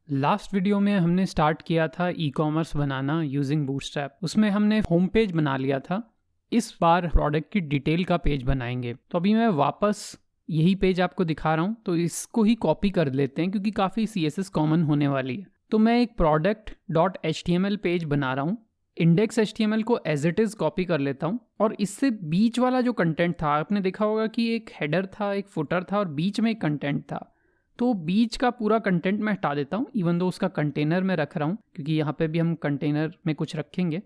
Last video में हमने start किया था ई कॉमर्स बनाना यूजिंग बूटस्ट्रैप। उसमें हमने होम पेज बना लिया था। इस बार प्रोडक्ट की डिटेल का पेज बनाएंगे। तो अभी मैं वापस यही पेज आपको दिखा रहा हूँ, तो इसको ही कॉपी कर लेते हैं क्योंकि काफ़ी CSS कॉमन होने वाली है। तो मैं एक product.html पेज बना रहा हूँ। इंडेक्स HTML को एज इट इज़ कॉपी कर लेता हूँ और इससे बीच वाला जो कंटेंट था, आपने देखा होगा कि एक हेडर था, एक फुटर था और बीच में एक कंटेंट था। तो बीच का पूरा कंटेंट मैं हटा देता हूँ, इवन दो उसका कंटेनर में रख रहा हूँ क्योंकि यहाँ पे भी हम कंटेनर में कुछ रखेंगे।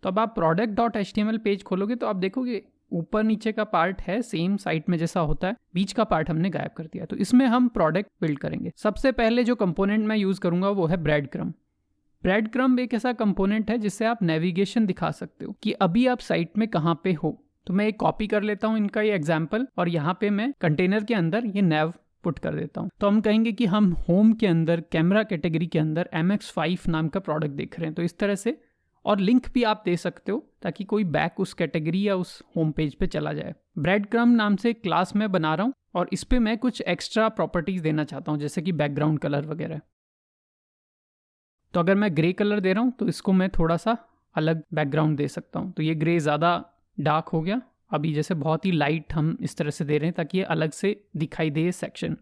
तो अब आप product.html पेज खोलोगे तो आप देखोगे ऊपर नीचे का पार्ट है सेम साइट में जैसा होता है, बीच का पार्ट हमने गायब कर दिया। तो इसमें हम प्रोडक्ट बिल्ड करेंगे। सबसे पहले जो कंपोनेंट मैं यूज़ करूँगा वो है ब्रेड क्रम। ब्रेड क्रम एक ऐसा कंपोनेंट है जिससे आप नेविगेशन दिखा सकते हो कि अभी आप साइट में कहाँ पे हो। तो मैं एक कॉपी कर लेता हूँ इनका ये एग्जाम्पल और यहाँ पे मैं कंटेनर के अंदर ये नेव पुट कर देता हूँ। तो हम कहेंगे कि हम होम के अंदर कैमरा कैटेगरी के अंदर MX5 नाम का प्रोडक्ट देख रहे हैं। तो इस तरह से, और लिंक भी आप दे सकते हो ताकि कोई बैक उस कैटेगरी या उस होम पेज पे चला जाए। ब्रेड क्रम नाम से एक क्लास मैं बना रहा हूँ और इस पे मैं कुछ एक्स्ट्रा प्रॉपर्टीज देना चाहता हूँ जैसे कि बैकग्राउंड कलर वगैरह। तो अगर मैं ग्रे कलर दे रहा हूँ तो इसको मैं थोड़ा सा अलग बैकग्राउंड दे सकता हूँ। तो ये ग्रे ज़्यादा डार्क हो गया, अभी जैसे बहुत ही लाइट हम इस तरह से दे रहे हैं ताकि ये अलग से दिखाई दे सेक्शन।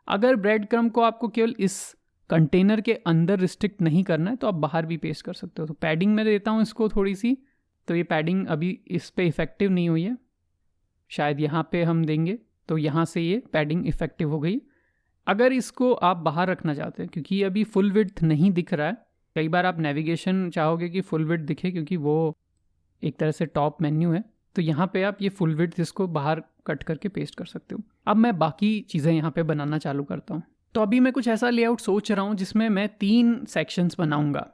अगर ब्रेड क्रम को आपको केवल इस कंटेनर के अंदर रिस्ट्रिक्ट नहीं करना है तो आप बाहर भी पेस्ट कर सकते हो। तो पैडिंग में देता हूँ इसको थोड़ी सी, तो ये पैडिंग अभी इस पे इफेक्टिव नहीं हुई है, शायद यहाँ पे हम देंगे तो यहाँ से ये पैडिंग इफेक्टिव हो गई। अगर इसको आप बाहर रखना चाहते हैं क्योंकि ये अभी फुल विड्थ नहीं दिख रहा है, कई बार आप नेविगेशन चाहोगे कि फुल विड्थ दिखे क्योंकि वो एक तरह से टॉप मेन्यू है, तो यहाँ पे आप ये फुल विड्थ इसको बाहर कट करके पेस्ट कर सकते हो। अब मैं बाकी चीज़ें यहाँ पे बनाना चालू करता हूँ। तो अभी मैं कुछ ऐसा लेआउट सोच रहा हूँ जिसमें मैं 3 सेक्शंस बनाऊंगा,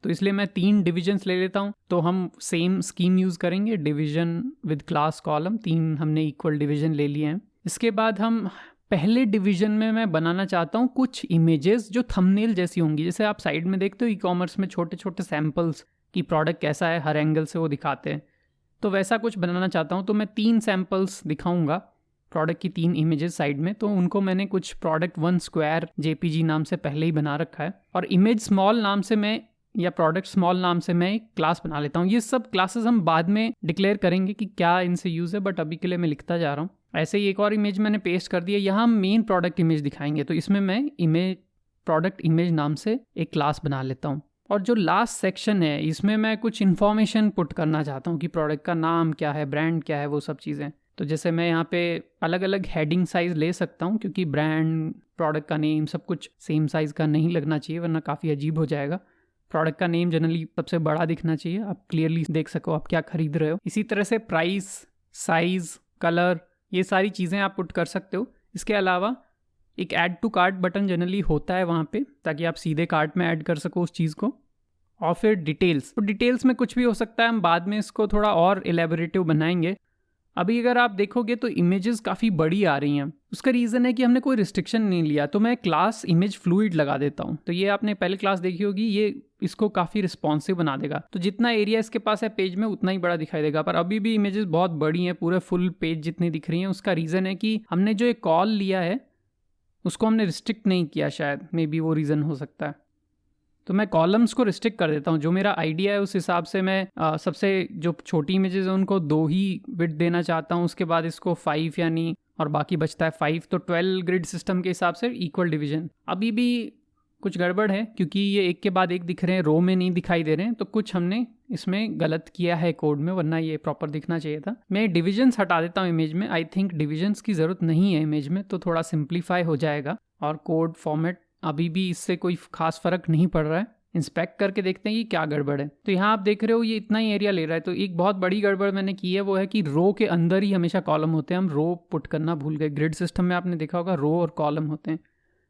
तो इसलिए मैं 3 डिविजन्स ले लेता हूँ। तो हम सेम स्कीम यूज़ करेंगे, डिवीजन विद क्लास कॉलम, 3 हमने इक्वल डिवीजन ले लिए हैं। इसके बाद हम पहले डिवीजन में मैं बनाना चाहता हूँ कुछ इमेजेस जो थंबनेल जैसी होंगी। जैसे आप साइड में देखते हो ई कॉमर्स में छोटे छोटे सैम्पल्स कि प्रोडक्ट कैसा है, हर एंगल से वो दिखाते हैं, तो वैसा कुछ बनाना चाहता हूँ। तो मैं 3 सैम्पल्स दिखाऊंगा, प्रोडक्ट की 3 इमेजेस साइड में। तो उनको मैंने कुछ product1 square JPG नाम से पहले ही बना रखा है और इमेज स्मॉल नाम से मैं, या प्रोडक्ट स्मॉल नाम से मैं एक क्लास बना लेता हूँ। ये सब क्लासेस हम बाद में डिक्लेयर करेंगे कि क्या इनसे यूज़ है, बट अभी के लिए मैं लिखता जा रहा हूँ। ऐसे ही एक और इमेज मैंने पेस्ट कर दिया, यहाँ हम मेन प्रोडक्ट इमेज दिखाएंगे, तो इसमें मैं प्रोडक्ट इमेज नाम से एक क्लास बना लेता हूँ। और जो लास्ट सेक्शन है इसमें मैं कुछ इन्फॉर्मेशन पुट करना चाहता हूँ कि प्रोडक्ट का नाम क्या है, ब्रांड क्या है, वो सब चीज़ें। तो जैसे मैं यहाँ पे अलग अलग हेडिंग साइज़ ले सकता हूँ क्योंकि ब्रांड, प्रोडक्ट का नेम सब कुछ सेम साइज़ का नहीं लगना चाहिए वरना काफ़ी अजीब हो जाएगा। प्रोडक्ट का नेम जनरली सबसे बड़ा दिखना चाहिए, आप क्लियरली देख सको आप क्या खरीद रहे हो। इसी तरह से प्राइस, साइज़, कलर, ये सारी चीज़ें आप पुट कर सकते हो। इसके अलावा एक add to cart button generally होता है वहाँ पे ताकि आप सीधे कार्ट में ऐड कर सको उस चीज़ को। और फिर डिटेल्स, तो डिटेल्स में कुछ भी हो सकता है, हम बाद में इसको थोड़ा और एलेबोरेटिव बनाएंगे। अभी अगर आप देखोगे तो इमेजेस काफ़ी बड़ी आ रही हैं, उसका रीज़न है कि हमने कोई रिस्ट्रिक्शन नहीं लिया। तो मैं क्लास इमेज फ्लूइड लगा देता हूँ। तो ये आपने पहले क्लास देखी होगी, ये इसको काफ़ी रिस्पॉन्सिव बना देगा। तो जितना एरिया इसके पास है पेज में उतना ही बड़ा दिखाई देगा, पर अभी भी इमेजेस बहुत बड़ी हैं, पूरे फुल पेज जितनी दिख रही हैं। उसका रीज़न है कि हमने जो एक कॉल लिया है उसको हमने रिस्ट्रिक्ट नहीं किया, शायद मे बी वो रीज़न हो सकता है। तो मैं कॉलम्स को रिस्ट्रिक्ट कर देता हूँ। जो मेरा आइडिया है उस हिसाब से मैं सबसे जो छोटी इमेजेस हैं उनको 2 ही विड्थ देना चाहता हूँ। उसके बाद इसको 5 यानी, और बाकी बचता है 5। तो 12 ग्रिड सिस्टम के हिसाब से इक्वल डिवीजन। अभी भी कुछ गड़बड़ है क्योंकि ये एक के बाद एक दिख रहे हैं, रो में नहीं दिखाई दे रहे हैं। तो कुछ हमने इसमें गलत किया है कोड में, वरना ये प्रॉपर दिखना चाहिए था। मैं डिविजन्स हटा देता हूँ इमेज में। आई थिंक डिविजन्स की ज़रूरत नहीं है इमेज में, तो थोड़ा सिंप्लीफाई हो जाएगा। और कोड फॉर्मेट अभी भी इससे कोई खास फर्क नहीं पड़ रहा है। इंस्पेक्ट करके देखते हैं कि क्या गड़बड़ है। तो यहाँ आप देख रहे हो ये इतना ही एरिया ले रहा है। तो एक बहुत बड़ी गड़बड़ मैंने की है, वो है कि रो के अंदर ही हमेशा कॉलम होते हैं। हम रो पुट करना भूल गए। ग्रिड सिस्टम में आपने देखा होगा रो और कॉलम होते हैं,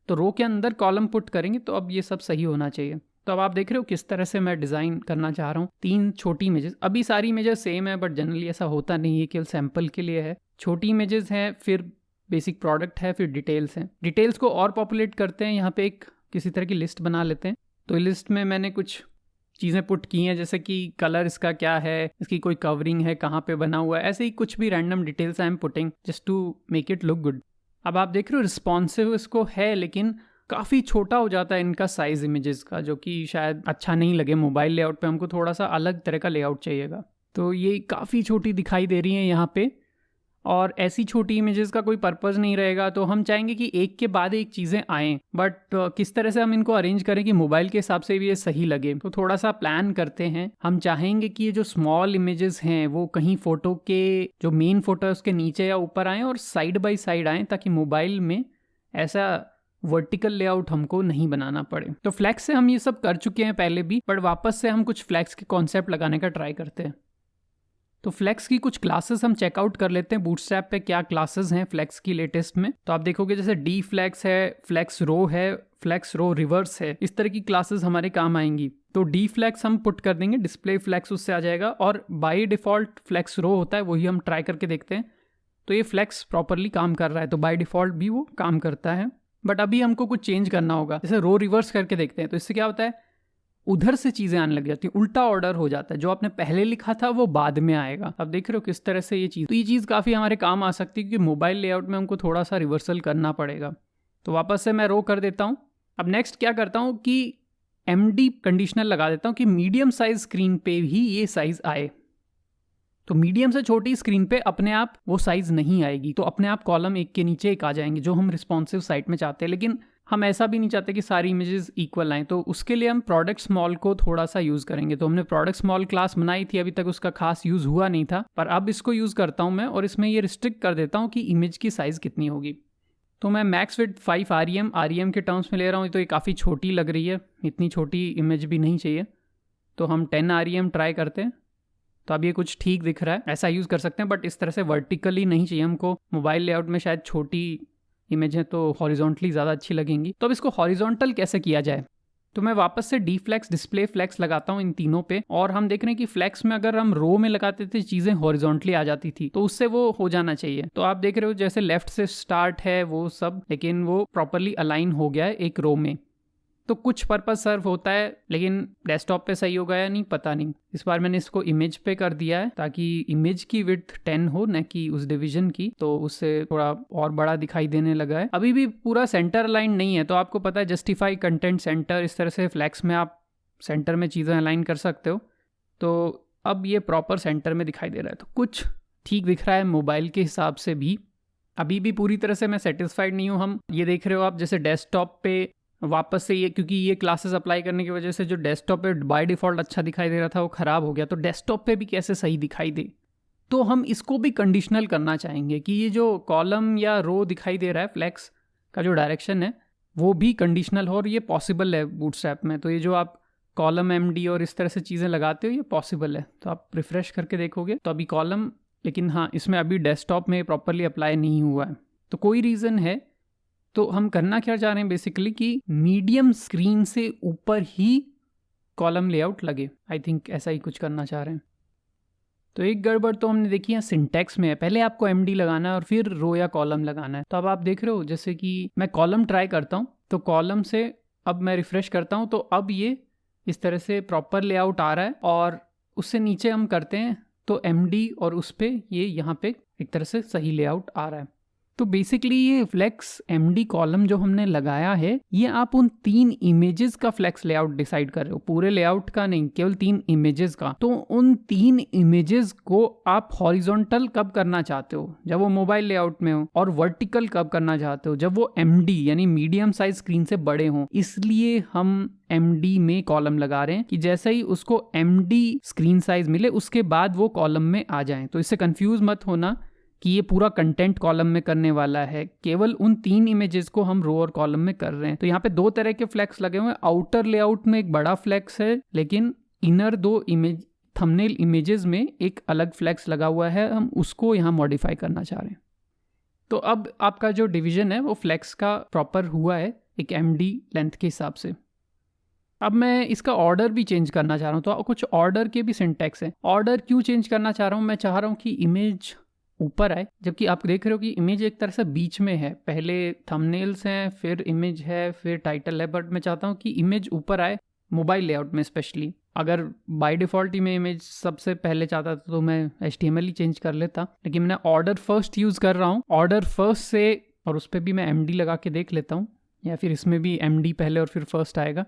तो रो के अंदर कॉलम पुट करेंगे तो अब ये सब सही होना चाहिए। तो अब आप देख रहे हो किस तरह से मैं डिज़ाइन करना चाह रहा हूँ। 3 छोटी इमेजेस, अभी सारी इमेजेस सेम है बट जनरली ऐसा होता नहीं है, केवल सैम्पल के लिए है। छोटी इमेजेस हैं, फिर बेसिक प्रोडक्ट है, फिर डिटेल्स हैं। डिटेल्स को और पॉपुलेट करते हैं, यहाँ पे एक किसी तरह की लिस्ट बना लेते हैं। तो लिस्ट में मैंने कुछ चीज़ें पुट की हैं जैसे कि कलर इसका क्या है, इसकी कोई कवरिंग है, कहाँ पे बना हुआ है, ऐसे ही कुछ भी random details I am putting just to make it look good. अब आप देख रहे हो रिस्पॉन्सिव इसको है, लेकिन काफ़ी छोटा हो जाता है इनका साइज़ इमेजेस का, जो कि शायद अच्छा नहीं लगे मोबाइल लेआउट पे। हमको थोड़ा सा अलग तरह का लेआउट चाहिएगा। तो ये काफ़ी छोटी दिखाई दे रही हैं यहाँ पे, और ऐसी छोटी इमेजेस का कोई पर्पस नहीं रहेगा। तो हम चाहेंगे कि एक के बाद एक चीज़ें आएँ, बट किस तरह से हम इनको अरेंज करें कि मोबाइल के हिसाब से भी ये सही लगे। तो थोड़ा सा प्लान करते हैं। हम चाहेंगे कि ये जो स्मॉल इमेजेस हैं वो कहीं फ़ोटो के जो मेन फ़ोटो है उसके नीचे या ऊपर आएँ और साइड बाय साइड आएँ, ताकि मोबाइल में ऐसा वर्टिकल लेआउट हमको नहीं बनाना पड़े। तो फ्लैक्स से हम ये सब कर चुके हैं पहले भी, बट वापस से हम कुछ फ्लैक्स के कॉन्सेप्ट लगाने का ट्राई करते हैं। तो फ्लैक्स की कुछ क्लासेस हम चेकआउट कर लेते हैं बूटस्ट्रैप पे, क्या क्लासेस हैं फ्लैक्स की लेटेस्ट में। तो आप देखोगे जैसे डी फ्लैक्स है, फ्लैक्स रो है, फ्लैक्स रो रिवर्स है, इस तरह की क्लासेस हमारे काम आएंगी। तो डी फ्लैक्स हम पुट कर देंगे, डिस्प्ले फ्लैक्स उससे आ जाएगा, और बाय डिफ़ॉल्ट फ्लैक्स रो होता है, वही हम ट्राई करके देखते हैं। तो ये फ्लैक्स प्रॉपरली काम कर रहा है, तो बाय डिफ़ॉल्ट भी वो काम करता है। बट अभी हमको कुछ चेंज करना होगा। जैसे रो रिवर्स करके देखते हैं, तो इससे क्या होता है, उधर से चीज़ें आने लग जाती हैं, उल्टा ऑर्डर हो जाता है। जो आपने पहले लिखा था वो बाद में आएगा। अब देख रहे हो किस तरह से ये चीज़, तो ये चीज़ काफ़ी हमारे काम आ सकती है, क्योंकि मोबाइल लेआउट में हमको थोड़ा सा रिवर्सल करना पड़ेगा। तो वापस से मैं रो कर देता हूँ। अब नेक्स्ट क्या करता हूँ कि MD कंडीशनल लगा देता हूँ कि मीडियम साइज स्क्रीन पे ही ये साइज़ आए। तो मीडियम से छोटी स्क्रीन पे अपने आप वो साइज़ नहीं आएगी, तो अपने आप कॉलम एक के नीचे एक आ जाएंगे, जो हम रिस्पॉन्सिव साइट में चाहते हैं। लेकिन हम ऐसा भी नहीं चाहते कि सारी इमेजेस इक्वल आएँ, तो उसके लिए हम प्रोडक्ट स्मॉल को थोड़ा सा यूज़ करेंगे। तो हमने प्रोडक्ट स्मॉल क्लास बनाई थी, अभी तक उसका खास यूज़ हुआ नहीं था, पर अब इसको यूज़ करता हूँ मैं, और इसमें ये रिस्ट्रिक्ट कर देता हूँ कि इमेज की साइज़ कितनी होगी। तो मैं मैक्स विड्थ 5 REM के टर्म्स में ले रहा हूँ। तो ये काफ़ी छोटी लग रही है, इतनी छोटी इमेज भी नहीं चाहिए, तो हम 10 REM ट्राई करते हैं। तो अब ये कुछ ठीक दिख रहा है, ऐसा यूज़ कर सकते हैं, बट इस तरह से वर्टिकली नहीं चाहिए हमको। मोबाइल लेआउट में शायद छोटी इमेज है तो हॉरिजॉन्टली ज़्यादा अच्छी लगेंगी। तो अब इसको हॉरिजॉन्टल कैसे किया जाए, तो मैं वापस से डी फ्लैक्स, डिस्प्ले फ्लैक्स लगाता हूँ इन तीनों पे, और हम देख रहे हैं कि फ्लैक्स में अगर हम रो में लगाते थे चीज़ें हॉरिजॉन्टली आ जाती थी, तो उससे वो हो जाना चाहिए। तो आप देख रहे हो जैसे लेफ्ट से स्टार्ट है वो सब, लेकिन वो प्रॉपरली अलाइन हो गया है एक रो में। तो कुछ पर्पस सर्व होता है, लेकिन डेस्कटॉप पे सही होगा या नहीं पता नहीं। इस बार मैंने इसको इमेज पे कर दिया है, ताकि इमेज की विड्थ 10 हो, न कि उस डिवीजन की, तो उससे थोड़ा और बड़ा दिखाई देने लगा है। अभी भी पूरा सेंटर अलाइन नहीं है, तो आपको पता है जस्टिफाई कंटेंट सेंटर, इस तरह से फ्लैक्स में आप सेंटर में चीज़ें अलाइन कर सकते हो। तो अब ये प्रॉपर सेंटर में दिखाई दे रहा है, तो कुछ ठीक दिख रहा है मोबाइल के हिसाब से भी। अभी भी पूरी तरह से मैं सेटिस्फाइड नहीं हूँ। हम ये देख रहे हो आप, जैसे डेस्कटॉप पे वापस से ये, क्योंकि ये क्लासेस अप्लाई करने की वजह से जो डेस्कटॉप पे बाय डिफ़ॉल्ट अच्छा दिखाई दे रहा था वो ख़राब हो गया, तो डेस्कटॉप पे भी कैसे सही दिखाई दे। तो हम इसको भी कंडीशनल करना चाहेंगे कि ये जो कॉलम या रो दिखाई दे रहा है, फ्लैक्स का जो डायरेक्शन है वो भी कंडीशनल हो, और ये पॉसिबल है बूटस्ट्रैप में। तो ये जो आप कॉलम MD और इस तरह से चीज़ें लगाते हो, ये पॉसिबल है। तो आप रिफ्रेश करके देखोगे तो अभी कॉलम, लेकिन हाँ इसमें अभी डेस्कटॉप में प्रॉपरली अप्लाई नहीं हुआ है, तो कोई रीज़न है। तो हम करना क्या चाह रहे हैं बेसिकली कि मीडियम स्क्रीन से ऊपर ही कॉलम लेआउट लगे। आई थिंक ऐसा ही कुछ करना चाह रहे हैं। तो एक गड़बड़ तो हमने देखी है सिंटैक्स में है, पहले आपको MD लगाना है और फिर रो या कॉलम लगाना है। तो अब आप देख रहे हो जैसे कि मैं कॉलम ट्राई करता हूँ, तो कॉलम से अब मैं रिफ्रेश करता हूँ, तो अब ये इस तरह से प्रॉपर लेआउट आ रहा है, और उससे नीचे हम करते हैं तो MD, और उस पर ये यहाँ पे एक तरह से सही लेआउट आ रहा है। तो बेसिकली ये फ्लेक्स MD कॉलम जो हमने लगाया है, ये आप उन 3 इमेजेस का फ्लेक्स लेआउट डिसाइड कर रहे हो, पूरे लेआउट का नहीं, केवल 3 इमेजेस का। तो उन 3 इमेजेस को आप हॉरिजॉन्टल कब करना चाहते हो, जब वो मोबाइल लेआउट में हो, और वर्टिकल कब करना चाहते हो, जब वो MD यानी मीडियम साइज स्क्रीन से बड़े हों। इसलिए हम MD में कॉलम लगा रहे हैं कि जैसे ही उसको MD स्क्रीन साइज मिले उसके बाद वो कॉलम में आ जाए। तो इससे कंफ्यूज मत होना कि ये पूरा कंटेंट कॉलम में करने वाला है, केवल उन 3 इमेजेस को हम रो और कॉलम में कर रहे हैं। तो यहाँ पे 2 तरह के फ्लैक्स लगे हुए हैं। आउटर लेआउट में एक बड़ा फ्लैक्स है, लेकिन इनर 2 इमेज थंबनेल इमेजेस में एक अलग फ्लैक्स लगा हुआ है, हम उसको यहाँ मॉडिफाई करना चाह रहे हैं। तो अब आपका जो डिवीजन है वो फ्लैक्स का प्रॉपर हुआ है एक MD लेंथ के हिसाब से। अब मैं इसका ऑर्डर भी चेंज करना चाह रहा हूँ, तो कुछ ऑर्डर के भी सिंटैक्स है। ऑर्डर क्यों चेंज करना चाह रहा हूँ, मैं चाह रहा हूँ कि इमेज ऊपर आए, जबकि आप देख रहे हो कि इमेज एक तरह से बीच में है। पहले थंबनेल्स हैं, फिर इमेज है, फिर टाइटल है, बट मैं चाहता हूँ कि इमेज ऊपर आए मोबाइल लेआउट में स्पेशली। अगर बाय डिफ़ॉल्ट ही मैं इमेज सबसे पहले चाहता था तो मैं HTML ही चेंज कर लेता, लेकिन मैं ऑर्डर फर्स्ट यूज़ कर रहा हूँ। ऑर्डर फर्स्ट से, और उस पर भी मैं MD लगा के देख लेता हूँ। या फिर इसमें भी MD पहले और फिर फर्स्ट आएगा।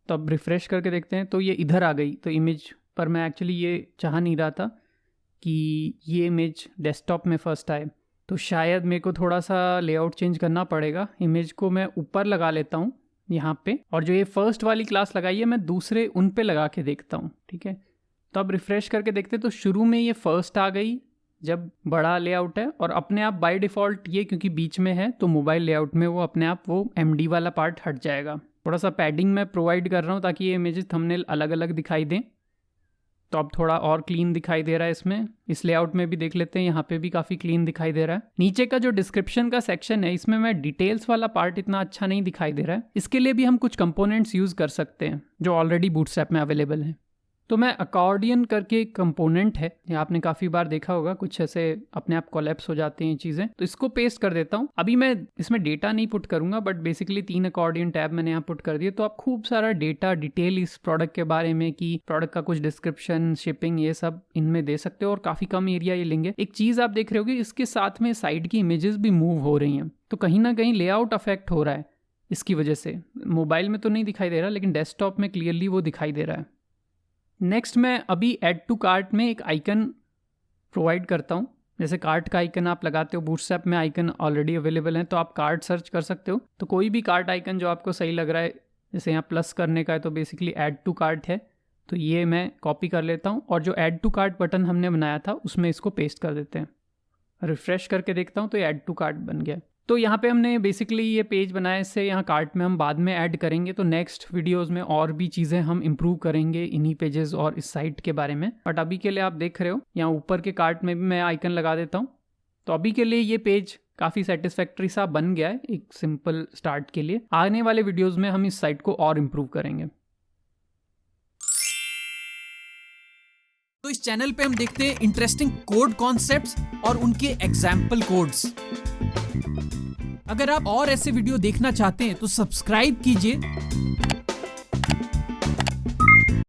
तो अब रिफ़्रेश करके देखते हैं, तो ये इधर आ गई। तो इमेज पर मैं एक्चुअली ये चाह नहीं रहा था कि ये इमेज डेस्कटॉप में फर्स्ट आए, तो शायद मेरे को थोड़ा सा लेआउट चेंज करना पड़ेगा। इमेज को मैं ऊपर लगा लेता हूँ यहाँ पे, और जो ये फर्स्ट वाली क्लास लगाई है मैं दूसरे उन पे लगा के देखता हूँ, ठीक है। तो अब रिफ़्रेश करके देखते हैं, तो शुरू में ये फर्स्ट आ गई जब बड़ा लेआउट है, और अपने आप बाय डिफ़ॉल्ट ये क्योंकि बीच में है तो मोबाइल लेआउट में वो अपने आप वो MD वाला पार्ट हट जाएगा। थोड़ा सा पैडिंग मैं प्रोवाइड कर रहा हूँ ताकि ये इमेजेस थंबनेल अलग अलग दिखाई दें। तो अब थोड़ा और क्लीन दिखाई दे रहा है इसमें। इस लेआउट में भी देख लेते हैं, यहाँ पे भी काफ़ी क्लीन दिखाई दे रहा है। नीचे का जो डिस्क्रिप्शन का सेक्शन है, इसमें मैं डिटेल्स वाला पार्ट इतना अच्छा नहीं दिखाई दे रहा है। इसके लिए भी हम कुछ कंपोनेंट्स यूज़ कर सकते हैं जो ऑलरेडी बूटस्ट्रैप में अवेलेबल हैं। तो मैं अकॉर्डियन करके एक कंपोनेंट है, ये आपने काफ़ी बार देखा होगा, कुछ ऐसे अपने आप कोलैप्स हो जाते हैं चीज़ें, तो इसको पेस्ट कर देता हूँ। अभी मैं इसमें डेटा नहीं पुट करूँगा, बट बेसिकली 3 अकॉर्डियन टैब मैंने यहाँ पुट कर दिए। तो आप खूब सारा डेटा डिटेल इस प्रोडक्ट के बारे में कि प्रोडक्ट का कुछ डिस्क्रिप्शन, शिपिंग, ये सब इनमें दे सकते हो, और काफ़ी कम एरिया ये लेंगे। एक चीज़ आप देख रहे होगे, इसके साथ में साइड की इमेजेस भी मूव हो रही हैं, तो कहीं ना कहीं लेआउट अफेक्ट हो रहा है इसकी वजह से। मोबाइल में तो नहीं दिखाई दे रहा, लेकिन डेस्कटॉप में क्लियरली वो दिखाई दे रहा है। नेक्स्ट मैं अभी ऐड टू कार्ट में एक आइकन प्रोवाइड करता हूँ। जैसे कार्ट का आइकन आप लगाते हो, बूटस्ट्रैप में आइकन ऑलरेडी अवेलेबल है, तो आप कार्ट सर्च कर सकते हो। तो कोई भी कार्ट आइकन जो आपको सही लग रहा है, जैसे यहाँ प्लस करने का है तो बेसिकली ऐड टू कार्ट है, तो ये मैं कॉपी कर लेता हूँ, और जो ऐड टू कार्ट बटन हमने बनाया था उसमें इसको पेस्ट कर देते हैं। रिफ्रेश करके देखता हूँ तो ये ऐड टू कार्ट बन गया। तो यहाँ पे हमने बेसिकली ये पेज बनाया, इससे यहाँ कार्ट में हम बाद में ऐड करेंगे। तो नेक्स्ट वीडियोस में और भी चीज़ें हम इम्प्रूव करेंगे इन्हीं पेजेस और इस साइट के बारे में। बट अभी के लिए आप देख रहे हो यहाँ ऊपर के कार्ट में भी मैं आइकन लगा देता हूँ। तो अभी के लिए ये पेज काफ़ी सेटिस्फैक्ट्री सा बन गया है एक सिंपल स्टार्ट के लिए। आने वाले वीडियोज़ में हम इस साइट को और इम्प्रूव करेंगे। तो इस चैनल पे हम देखते हैं इंटरेस्टिंग कोड कॉन्सेप्ट्स और उनके एग्जाम्पल कोड्स। अगर आप और ऐसे वीडियो देखना चाहते हैं तो सब्सक्राइब कीजिए